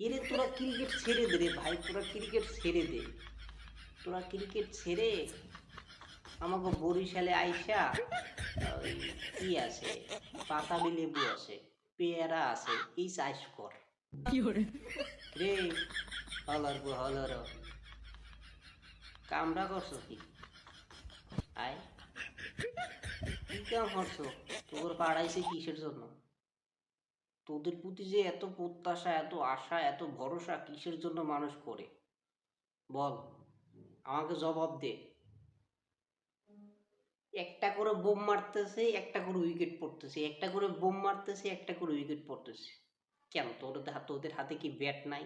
এরে তোরা ক্রিকেট ছেড়ে দে রে ভাই, তোরা ক্রিকেট ছেড়ে দে। তোরা ক্রিকেট ছেড়ে আমাকে বরিশালে আইসা ওই কি আছে, বাতাবি লেবু আছে, পেয়ারা আছে, এই চাষ কর রে। হলর গো হলর, কামড়া করছো কি? আয়, কি কাম করছো? তোর পাড়াইছে কিসের জন্য? তোদের প্রতি যে এত প্রত্যাশা, এত আশা, এত ভরসা কিসের জন্য মানুষ করে বল, আমাকে জবাব দে। একটা করে বোম মারতেছে, একটা করে উইকেট পড়তেছে, একটা করে বোম মারতেছে, একটা করে উইকেট পড়তেছে। কেন তোদের হাতে কি ব্যাট নাই?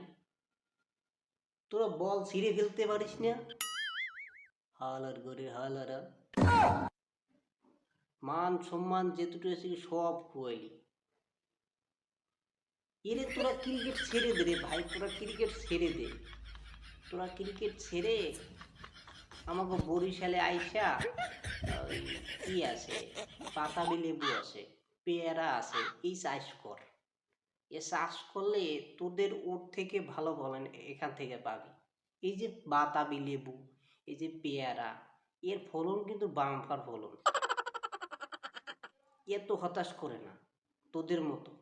তোরা বল ছিঁড়ে ফেলতে পারিস না? হালার করে হালারা, মান সম্মান যেটুকু আছে সব খুয়াইলি। এরে তোরা ক্রিকেট ছেড়ে দে রে ভাই, তোরা ক্রিকেট ছেড়ে দে। তোরা ক্রিকেট ছেড়ে আমাকে বরিশালে আইসা ওই কি আছে, বাতাবি লেবু আছে, পেয়ারা আছে, এই চাষ কর। এ চাষ করলে তোদের ওর থেকে ভালো ফলন এখান থেকে পাবি। এই যে বাতাবি লেবু, এই যে পেয়ারা, এর ফলন কিন্তু বাম্পার ফলন। এত হতাশ করে না তোদের মতো।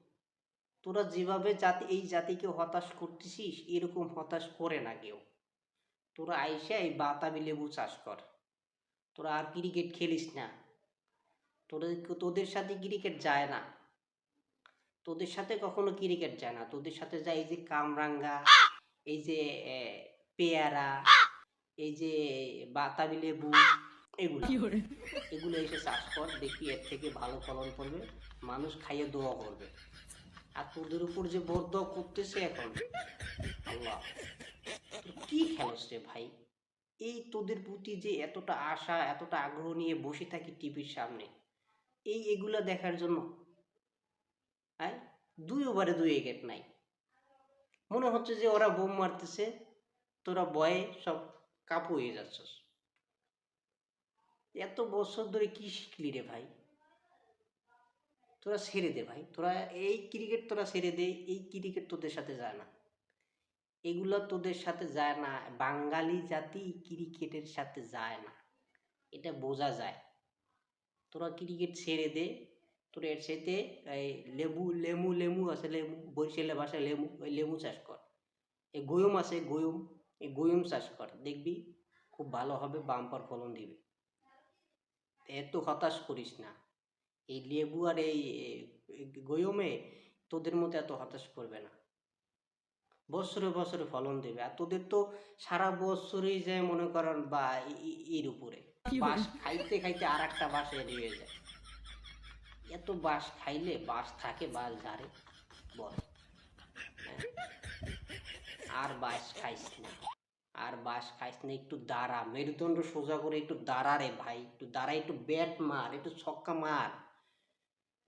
তোরা যেভাবে এই জাতিকে হতাশ করতেছিস, এরকম হতাশ করে না কেউ। তোরা আইসা এই বাতাবি লেবু চাষ কর। তোরা আর ক্রিকেট খেলিস না। তোদের সাথে ক্রিকেট যায় না, তোদের সাথে কখনো ক্রিকেট যায় না। তোদের সাথে যায় এই যে কামরাঙ্গা, এই যে পেয়ারা, এই যে বাতাবি লেবু, এগুলো এগুলো এসে চাষ কর, দেখবি এর থেকে ভালো ফলন করবে, মানুষ খাইয়ে দোয়া করবে। আর তোদের উপর যে বরদোয়া করতেছে এখন, আল্লাহ, তোর কি খেলোস রে ভাই? এই তোদের প্রতি যে এতটা আশা, এতটা আগ্রহ নিয়ে বসে থাকি টিভির সামনে, এগুলা দেখার জন্য। হ্যাঁ, 2 ওভারে 2 উইকেট নাই। মনে হচ্ছে যে ওরা বোম মারতেছে, তোরা ভয়ে সব কাবু হয়ে যাচ্ছস। এত বছর ধরে কি শিখলি রে ভাই? তোরা ছেড়ে দে ভাই, তোরা এই ক্রিকেট তোরা ছেড়ে দে। এই ক্রিকেট তোদের সাথে যায় না, এগুলো তোদের সাথে যায় না। বাঙালি জাতি ক্রিকেটের সাথে যায় না, এটা বোঝা যায়। তোরা ক্রিকেট ছেড়ে দে। তোর এর সাথে এই লেমু আছে, লেমু বরিশালের ভাষায় লেমু, ওই লেমু চাষ কর। এই গোয়ম আছে, গোয়ম, এই গোয়ম চাষ কর, দেখবি খুব ভালো হবে, বাম্পার ফলন দিবে। এত হতাশ করিস না। এই লেবু আর এই গোয়মে তোদের মতো এত হতাশ করবে না, বছরে বছরে ফলন দেবে। আর তোদের তো সারা বছরই যায় মনে করেন বা এর উপরে বাঁশ খাইতে খাইতে আর একটা বাঁশ রেডি হয়ে যায়। এত বাঁশ খাইলে বাঁশ থাকে, বাঁশ ঝাড়ে বল? হ্যাঁ, আর বাঁশ খাইস না, আর বাঁশ খাইস না। একটু দাঁড়া, মেরুদণ্ড সোজা করে একটু দাঁড়া রে ভাই, একটু দাঁড়া, একটু ব্যাট মার, একটু ছক্কা মার,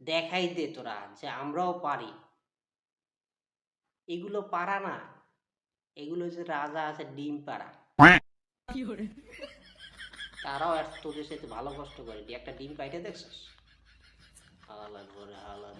দেখাই দে তোরা যে আমরাও পারি। এগুলো পারা না, এগুলো হচ্ছে রাজা আছে ডিম পাড়া, তারাও তোদের সাথে ভালো কষ্ট করে, একটা ডিম কাইটে দেখছিস? হালা করে হালা।